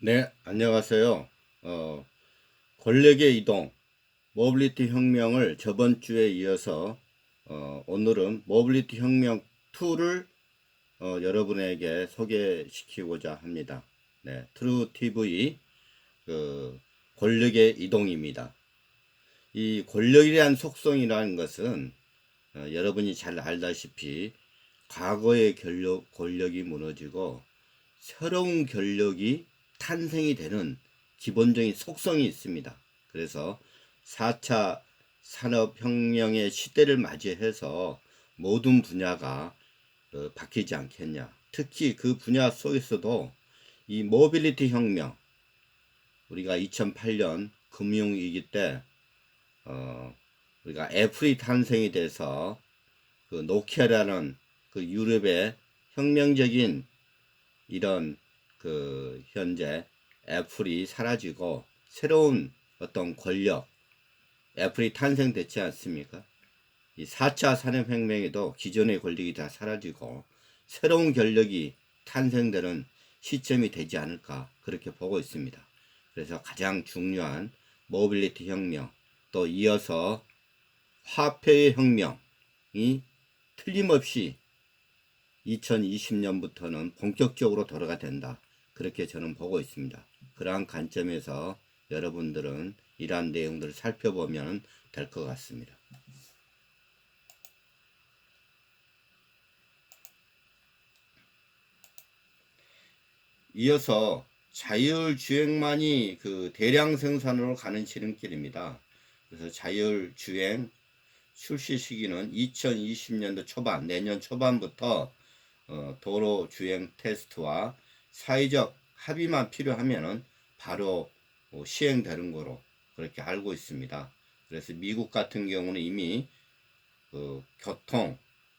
네, 안녕하세요. 어, 권력의 이동, 모빌리티 혁명을 저번 주에 이어서 오늘은 모빌리티 혁명 2를 여러분에게 소개시키고자 합니다. 네, 트루 TV 그 권력의 이동입니다. 이 권력이란 속성이라는 것은 여러분이 잘 알다시피 과거의 권력이 무너지고 새로운 권력이 탄생이 되는 기본적인 속성이 있습니다. 그래서 4차 산업혁명의 시대를 맞이해서 모든 분야가 바뀌지 않겠냐. 특히 그 분야 속에서도 이 모빌리티 혁명, 우리가 2008년 금융위기 때 우리가 애플이 탄생이 돼서 그 노키아라는 그 유럽의 혁명적인 이런 그 현재 애플이 사라지고 새로운 어떤 권력, 애플이 탄생됐지 않습니까? 이 4차 산업혁명에도 기존의 권력이 다 사라지고 새로운 권력이 탄생되는 시점이 되지 않을까 그렇게 보고 있습니다. 그래서 가장 중요한 모빌리티 혁명, 또 이어서 화폐의 혁명이 틀림없이 2020년부터는 본격적으로 돌아가 된다. 그렇게 저는 보고 있습니다. 그러한 관점에서 여러분들은 이러한 내용들을 살펴보면 될 것 같습니다. 이어서 자율주행만이 그 대량 생산으로 가는 지름길입니다. 그래서 자율주행 출시 시기는 2020년도 초반, 내년 초반부터 도로 주행 테스트와 사회적 합의만 필요하면은 바로 시행되는 거로 그렇게 알고 있습니다. 그래서 미국 같은 경우는 이미 그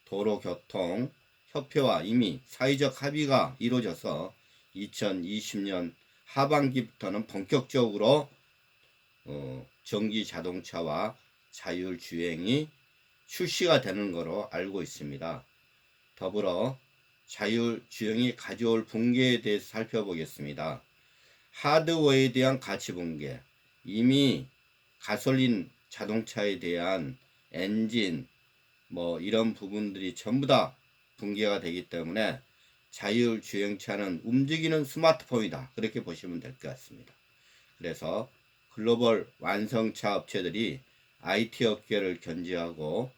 도로교통 협회와 이미 사회적 합의가 이루어져서 2020년 하반기부터는 본격적으로 전기 자동차와 자율주행이 출시가 되는 거로 알고 있습니다. 더불어 자율주행이 가져올 붕괴에 대해서 살펴보겠습니다. 하드웨어에 대한 가치 붕괴, 이미 가솔린 자동차에 대한 엔진 이런 부분들이 전부 다 붕괴가 되기 때문에 자율주행차는 움직이는 스마트폰이다, 그렇게 보시면 될 것 같습니다. 그래서 글로벌 완성차 업체들이 IT 업계를 견제하고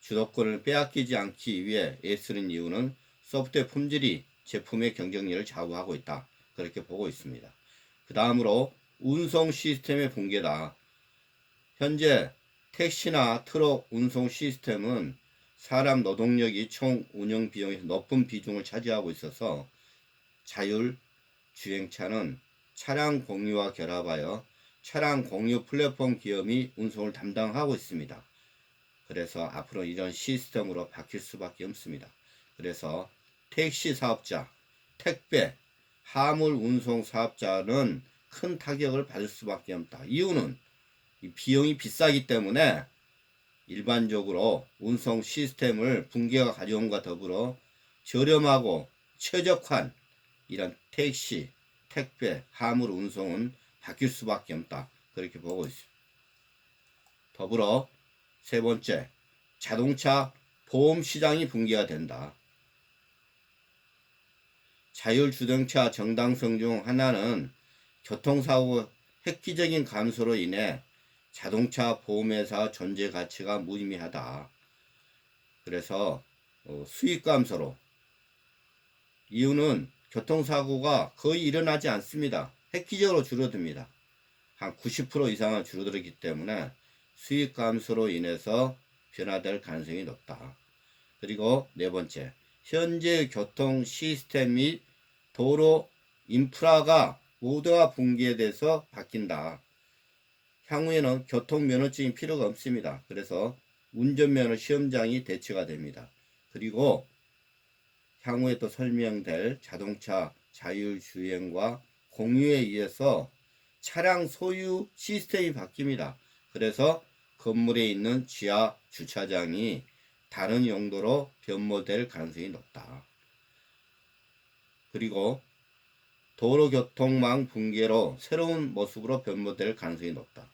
주도권을 빼앗기지 않기 위해 애쓰는 이유는 소프트웨어 품질이 제품의 경쟁력을 좌우하고 있다, 그렇게 보고 있습니다. 그 다음으로 운송 시스템의 붕괴다. 현재 택시나 트럭 운송 시스템은 사람 노동력이 총 운영 비용에서 높은 비중을 차지하고 있어서 자율주행차는 차량 공유와 결합하여 차량 공유 플랫폼 기업이 운송을 담당하고 있습니다. 그래서 앞으로 이런 시스템으로 바뀔 수밖에 없습니다. 그래서 택시 사업자, 택배, 화물 운송 사업자는 큰 타격을 받을 수밖에 없다. 이유는 이 비용이 비싸기 때문에 일반적으로 운송 시스템을 붕괴가 가져옴과 더불어 저렴하고 최적화한 이런 택시, 택배, 화물 운송은 바뀔 수밖에 없다, 그렇게 보고 있습니다. 더불어 세 번째, 자동차 보험 시장이 붕괴가 된다. 자율주행차 정당성 중 하나는 교통사고 획기적인 감소로 인해 자동차 보험회사 존재 가치가 무의미하다. 그래서 수익 감소로, 이유는 교통사고가 거의 일어나지 않습니다. 획기적으로 줄어듭니다. 한 90% 이상은 줄어들기 때문에 수익 감소로 인해서 변화될 가능성이 높다. 그리고 네 번째, 현재 교통 시스템 및 도로 인프라가 모두가 붕괴돼서 바뀐다. 향후에는 교통면허증이 필요가 없습니다. 그래서 운전면허 시험장이 대체가 됩니다. 그리고 향후에 또 설명될 자동차 자율주행과 공유에 의해서 차량 소유 시스템이 바뀝니다. 그래서 건물에 있는 지하 주차장이 다른 용도로 변모될 가능성이 높다. 그리고 도로교통망 붕괴로 새로운 모습으로 변모될 가능성이 높다.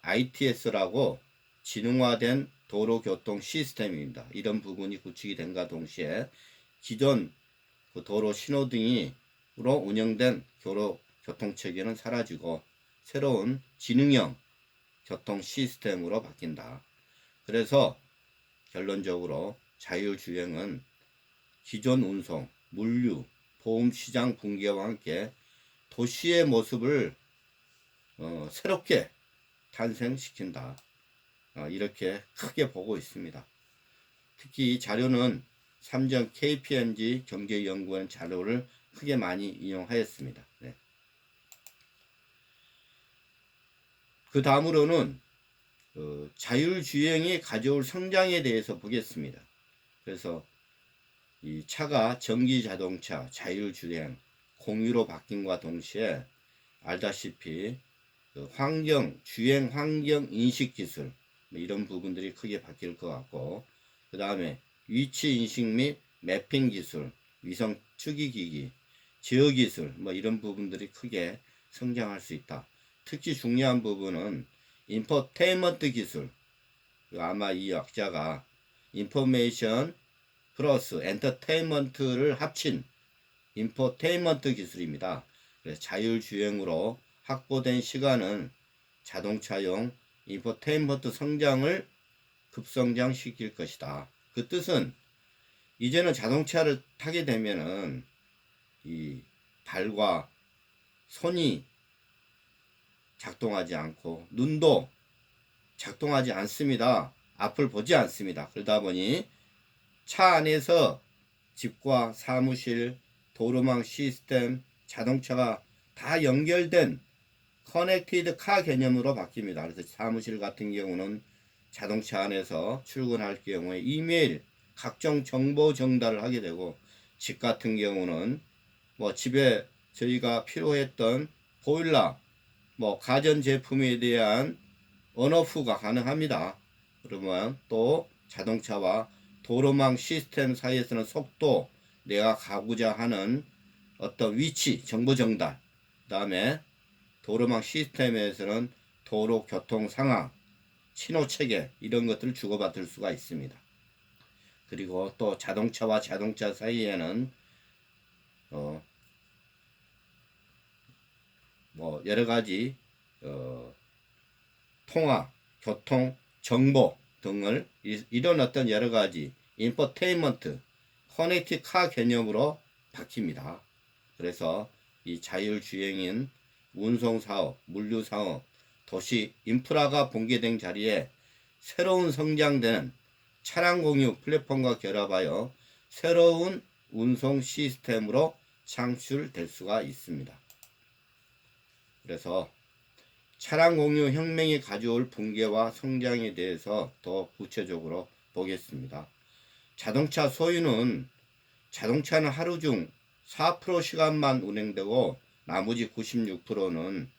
ITS라고 지능화된 도로교통 시스템입니다. 이런 부분이 구축이 된과 동시에 기존 그 도로 신호등으로 운영된 교통체계는 사라지고 새로운 지능형 교통 시스템으로 바뀐다. 그래서 결론적으로 자율주행은 기존 운송, 물류, 보험시장 붕괴와 함께 도시의 모습을 새롭게 탄생시킨다. 이렇게 크게 보고 있습니다. 특히 이 자료는 삼정 KPMG 경제연구원 자료를 크게 많이 이용하였습니다. 네. 그 다음으로는 자율주행이 가져올 성장에 대해서 보겠습니다. 그래서 이 차가 전기자동차, 자율주행, 공유로 바뀐과 동시에 알다시피 주행 환경 인식 기술 이런 부분들이 크게 바뀔 것 같고, 그 다음에 위치 인식 및 매핑 기술, 위성 추기기기, 제어 기술 이런 부분들이 크게 성장할 수 있다. 특히 중요한 부분은 인포테인먼트 기술. 아마 이 학자가 인포메이션 플러스 엔터테인먼트를 합친 인포테인먼트 기술입니다. 그래서 자율주행으로 확보된 시간은 자동차용 인포테인먼트 성장을 급성장시킬 것이다. 그 뜻은 이제는 자동차를 타게 되면은 이 발과 손이 작동하지 않고 눈도 작동하지 않습니다. 앞을 보지 않습니다. 그러다 보니 차 안에서 집과 사무실, 도로망 시스템, 자동차가 다 연결된 커넥티드 카 개념으로 바뀝니다. 그래서 사무실 같은 경우는 자동차 안에서 출근할 경우에 이메일, 각종 정보 전달을 하게 되고, 집 같은 경우는 집에 저희가 필요했던 보일러, 가전제품에 대한 언어후가 가능합니다. 그러면 또 자동차와 도로망 시스템 사이에서는 속도, 내가 가고자 하는 어떤 위치, 정보 전달, 그 다음에 도로망 시스템에서는 도로 교통 상황, 신호 체계 이런 것들을 주고받을 수가 있습니다. 그리고 또 자동차와 자동차 사이에는 여러 가지 통화, 교통, 정보 등을 이런 어떤 여러 가지 인포테인먼트, 커넥티드 카 개념으로 바뀝니다. 그래서 이 자율주행인 운송사업, 물류사업, 도시 인프라가 붕괴된 자리에 새로운 성장되는 차량 공유 플랫폼과 결합하여 새로운 운송 시스템으로 창출될 수가 있습니다. 그래서 차량 공유 혁명이 가져올 붕괴와 성장에 대해서 더 구체적으로 보겠습니다. 자동차 소유는 자동차는 하루 중 4% 시간만 운행되고 나머지 96%는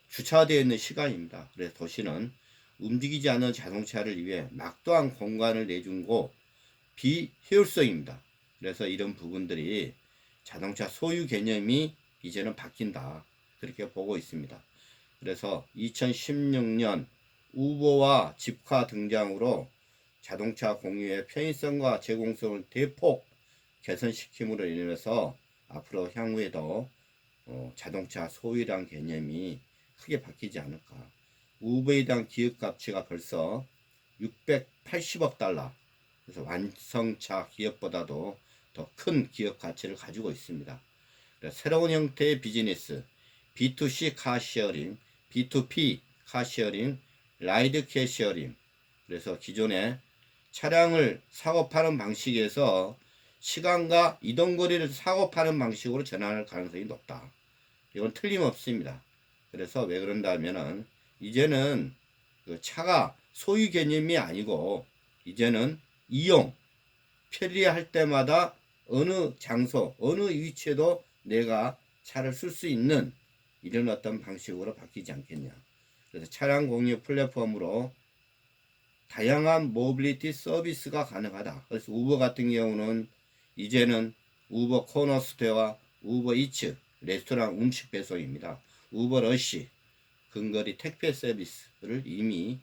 주차되어 있는 시간입니다. 그래서 도시는 움직이지 않는 자동차를 위해 막대한 공간을 내준고 비효율성입니다. 그래서 이런 부분들이 자동차 소유 개념이 이제는 바뀐다. 그렇게 보고 있습니다. 그래서 2016년 우버와 집카 등장으로 자동차 공유의 편의성과 제공성을 대폭 개선시킴으로 인해서 앞으로 향후에도 자동차 소유량 개념이 크게 바뀌지 않을까. 우버에 대한 기업 가치가 벌써 680억 달러. 그래서 완성차 기업보다도 더 큰 기업 가치를 가지고 있습니다. 새로운 형태의 비즈니스, B2C 카시어링, B2P 카시어링, 라이드 캐시어링. 그래서 기존에 차량을 사고 파는 방식에서 시간과 이동거리를 사고 파는 방식으로 전환할 가능성이 높다. 이건 틀림없습니다. 그래서 왜 그런다 하면은 이제는 그 차가 소유 개념이 아니고 이제는 이용, 편리할 때마다 어느 장소, 어느 위치에도 내가 차를 쓸 수 있는 이런 어떤 방식으로 바뀌지 않겠냐. 그래서 차량 공유 플랫폼으로 다양한 모빌리티 서비스가 가능하다. 그래서 우버 같은 경우는 이제는 우버 코너스테와 우버 이츠, 레스토랑 음식 배송입니다. 우버러쉬 근거리 택배 서비스를 이미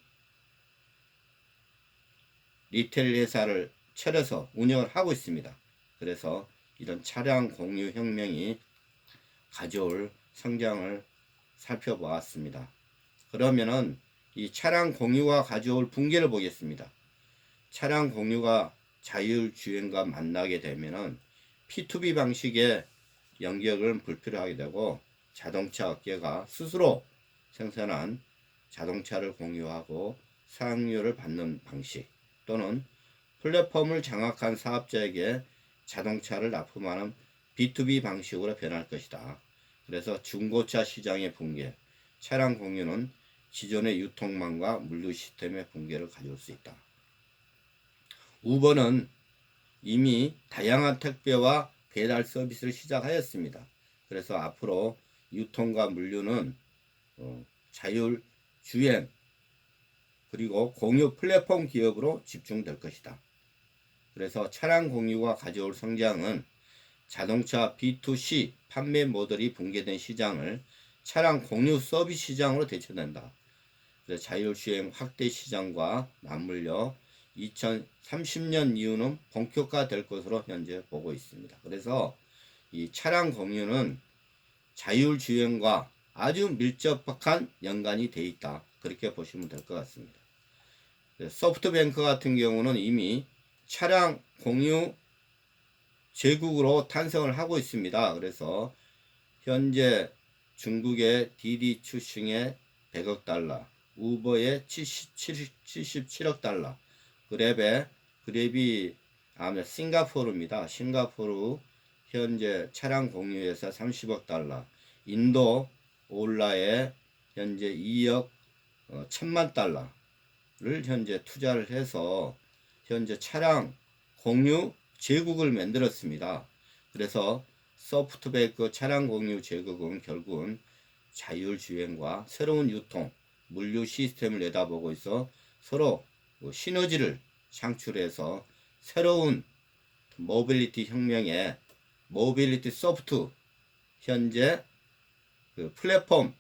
리테일 회사를 차려서 운영을 하고 있습니다. 그래서 이런 차량 공유 혁명이 가져올 성장을 살펴보았습니다. 그러면은 이 차량 공유가 가져올 붕괴를 보겠습니다. 차량 공유가 자율주행과 만나게 되면은 P2B 방식의 연결은 불필요하게 되고 자동차 업계가 스스로 생산한 자동차를 공유하고 사용료를 받는 방식 또는 플랫폼을 장악한 사업자에게 자동차를 납품하는 B2B 방식으로 변할 것이다. 그래서 중고차 시장의 붕괴, 차량 공유는 기존의 유통망과 물류 시스템의 붕괴를 가져올 수 있다. 우버는 이미 다양한 택배와 배달 서비스를 시작하였습니다. 그래서 앞으로 유통과 물류는 자율 주행 그리고 공유 플랫폼 기업으로 집중될 것이다. 그래서 차량 공유가 가져올 성장은 자동차 B2C 판매 모델이 붕괴된 시장을 차량 공유 서비스 시장으로 대체된다. 그래서 자율주행 확대 시장과 맞물려 2030년 이후는 본격화될 것으로 현재 보고 있습니다. 그래서 이 차량 공유는 자율주행과 아주 밀접한 연관이 돼 있다. 그렇게 보시면 될 것 같습니다. 소프트뱅크 같은 경우는 이미 차량 공유 제국으로 탄생을 하고 있습니다. 그래서 현재 중국의 디디 추싱의 100억 달러, 우버의 77억 달러, 그랩이 싱가포르입니다. 싱가포르 현재 차량 공유에서 30억 달러, 인도 올라에 현재 2억 1천만 달러를 현재 투자를 해서 현재 차량 공유 제국을 만들었습니다. 그래서 소프트뱅크 차량 공유 제국은 결국은 자율주행과 새로운 유통, 물류 시스템을 내다보고 있어 서로 시너지를 창출해서 새로운 모빌리티 혁명의 모빌리티 소프트 현재 그 플랫폼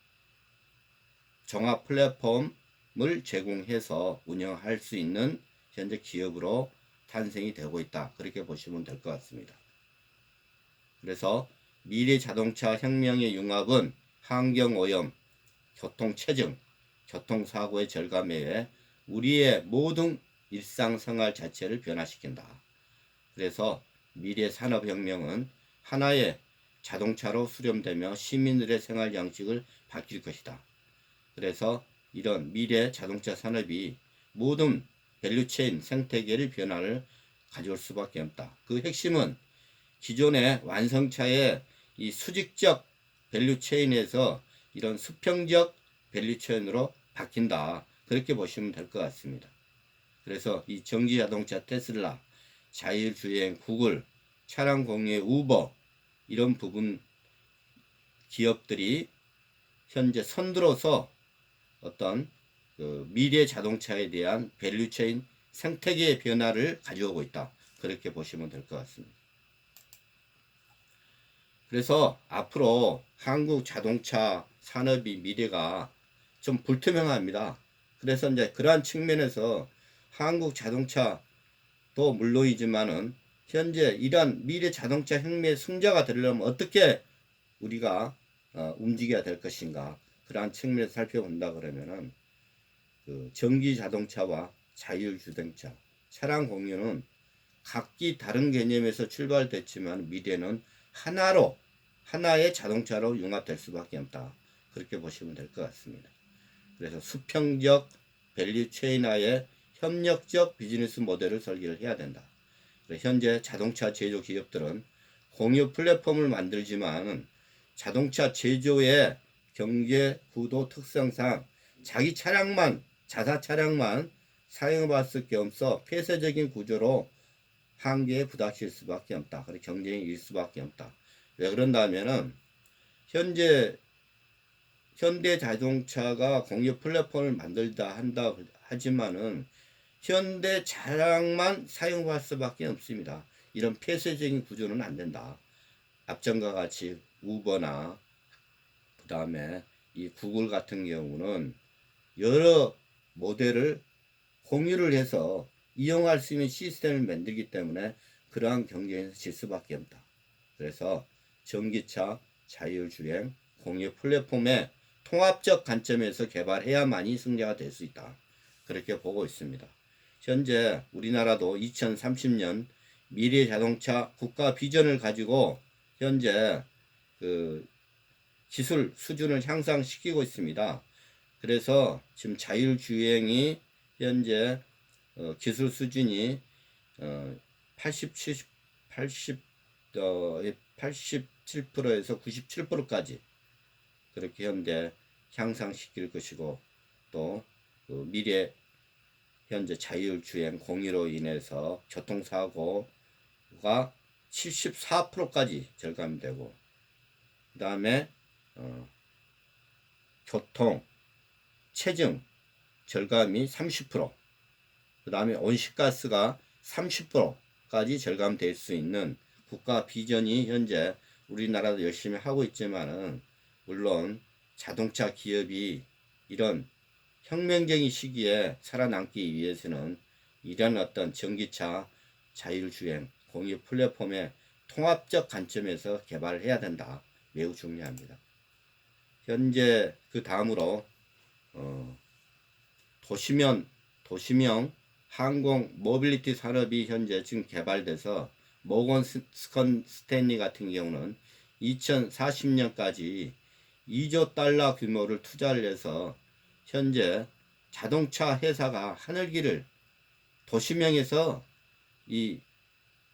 종합 플랫폼을 제공해서 운영할 수 있는 현재 기업으로 탄생이 되고 있다. 그렇게 보시면 될 것 같습니다. 그래서 미래 자동차 혁명의 융합은 환경오염, 교통체증, 교통사고의 절감에 우리의 모든 일상생활 자체를 변화시킨다. 그래서 미래 산업혁명은 하나의 자동차로 수렴되며 시민들의 생활 양식을 바뀔 것이다. 그래서 이런 미래 자동차 산업이 모든 밸류체인 생태계를 변화를 가져올 수밖에 없다. 그 핵심은 기존의 완성차의 이 수직적 밸류체인에서 이런 수평적 밸류체인으로 바뀐다. 그렇게 보시면 될 것 같습니다. 그래서 이 전기자동차 테슬라, 자율주행 구글, 차량 공유의 우버 이런 부분 기업들이 현재 선두로서 어떤 그 미래 자동차에 대한 밸류체인 생태계의 변화를 가져오고 있다. 그렇게 보시면 될 것 같습니다. 그래서 앞으로 한국 자동차 산업의 미래가 좀 불투명합니다. 그래서 이제 그러한 측면에서 한국 자동차도 물론이지만은 현재 이러한 미래 자동차 혁명의 승자가 되려면 어떻게 우리가 움직여야 될 것인가 그러한 측면에서 살펴본다 그러면은 그 전기 자동차와 자율주행차, 차량 공유는 각기 다른 개념에서 출발됐지만 미래는 하나의 자동차로 융합될 수밖에 없다. 그렇게 보시면 될 것 같습니다. 그래서 수평적 밸류체인화의 협력적 비즈니스 모델을 설계를 해야 된다. 현재 자동차 제조 기업들은 공유 플랫폼을 만들지만 자동차 제조의 경제 구도 특성상 자기 차량만 자사 차량만 사용할 수밖에 없어 폐쇄적인 구조로 한계에 부닥칠 수밖에 없다. 그리고 경쟁이 일 수밖에 없다. 왜 그런다면은 현재 현대 자동차가 공유 플랫폼을 만들다 한다 하지만은 현대 차량만 사용할 수밖에 없습니다. 이런 폐쇄적인 구조는 안 된다. 앞전과 같이 우버나 그 다음에 이 구글 같은 경우는 여러 모델을 공유를 해서 이용할 수 있는 시스템을 만들기 때문에 그러한 경쟁에서 질 수밖에 없다. 그래서 전기차, 자율주행, 공유 플랫폼의 통합적 관점에서 개발해야만이 승자가 될 수 있다. 그렇게 보고 있습니다. 현재 우리나라도 2030년 미래 자동차 국가 비전을 가지고 현재 그 기술 수준을 향상시키고 있습니다. 그래서 지금 자율주행이 현재 기술 수준이 87%에서 97%까지 그렇게 현재 향상시킬 것이고 또 미래 현재 자율주행 공유로 인해서 교통사고가 74%까지 절감이 되고 그 다음에 교통 체증 절감이 30%, 그 다음에 온실가스가 30%까지 절감될 수 있는 국가 비전이 현재 우리나라도 열심히 하고 있지만은 물론 자동차 기업이 이런 혁명적인 시기에 살아남기 위해서는 이런 어떤 전기차, 자율주행, 공유 플랫폼의 통합적 관점에서 개발을 해야 된다. 매우 중요합니다. 현재 그 다음으로 도시명 항공 모빌리티 산업이 현재 지금 개발돼서 모건 스탠리 같은 경우는 2040년까지 2조 달러 규모를 투자를 해서 현재 자동차 회사가 하늘길을 도시명에서 이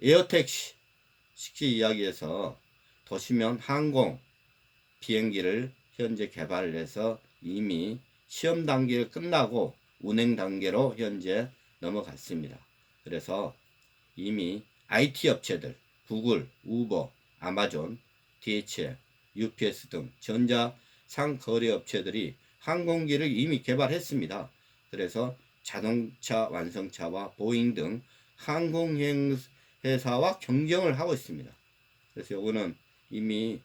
에어택시 쉽게 이야기해서 도시명 항공 비행기를 현재 개발을 해서 이미 시험 단계를 끝나고 운행 단계로 현재 넘어갔습니다. 그래서 이미 IT 업체들, 구글, 우버, 아마존, DHL, UPS 등 전자상거래 업체들이 항공기를 이미 개발했습니다. 그래서 자동차 완성차와 보잉 등 항공행 회사와 경쟁을 하고 있습니다. 그래서 이거는 이미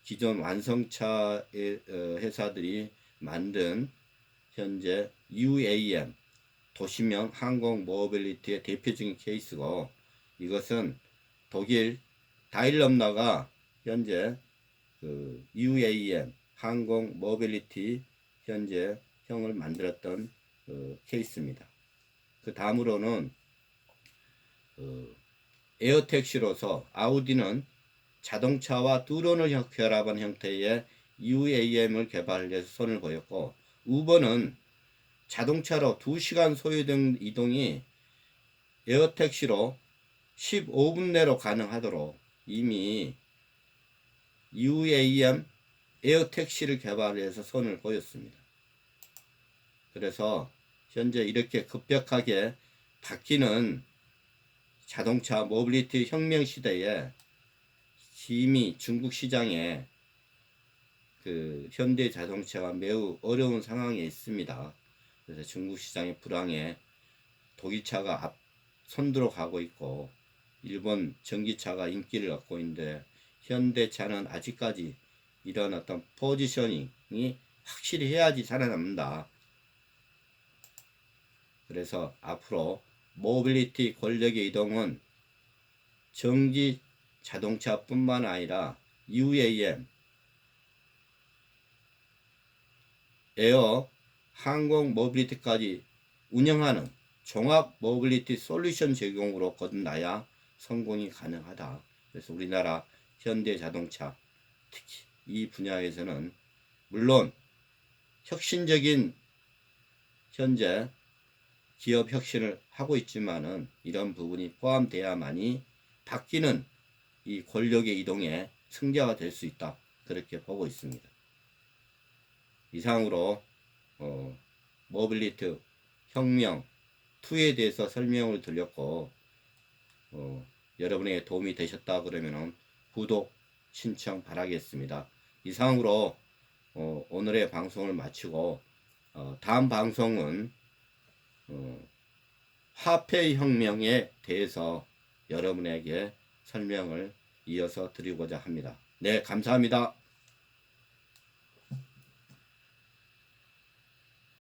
기존 완성차 회사들이 만든 현재 UAM 도시명 항공 모빌리티의 대표적인 케이스고 이것은 독일 다일럼너가 현재 그 UAM 항공 모빌리티 현재 형을 만들었던 케이스입니다. 그 다음으로는 에어택시로서 아우디는 자동차와 드론을 결합한 형태의 UAM을 개발해서 선을 보였고 우버는 자동차로 2시간 소요된 이동이 에어택시로 15분 내로 가능하도록 이미 UAM 에어택시를 개발해서 선을 보였습니다. 그래서 현재 이렇게 급격하게 바뀌는 자동차 모빌리티 혁명 시대에 이미 중국 시장에 그 현대 자동차가 매우 어려운 상황에 있습니다. 그래서 중국 시장의 불황에 독일차가 선두로 가고 있고 일본 전기차가 인기를 얻고 있는데 현대차는 아직까지 이런 어떤 포지셔닝이 확실히 해야지 살아남는다. 그래서 앞으로 모빌리티 권력의 이동은 전기 자동차뿐만 아니라 UAM, 에어, 항공 모빌리티까지 운영하는 종합 모빌리티 솔루션 제공으로 거듭나야 성공이 가능하다. 그래서 우리나라 현대 자동차 특히 이 분야에서는 물론 혁신적인 현재 기업 혁신을 하고 있지만은 이런 부분이 포함돼야만이 바뀌는 이 권력의 이동에 승자가 될 수 있다. 그렇게 보고 있습니다. 이상으로 모빌리티 혁명 2에 대해서 설명을 드렸고 여러분에게 도움이 되셨다 그러면 구독 신청 바라겠습니다. 이상으로 오늘의 방송을 마치고 다음 방송은 화폐 혁명에 대해서 여러분에게 설명을 이어서 드리고자 합니다. 네, 감사합니다.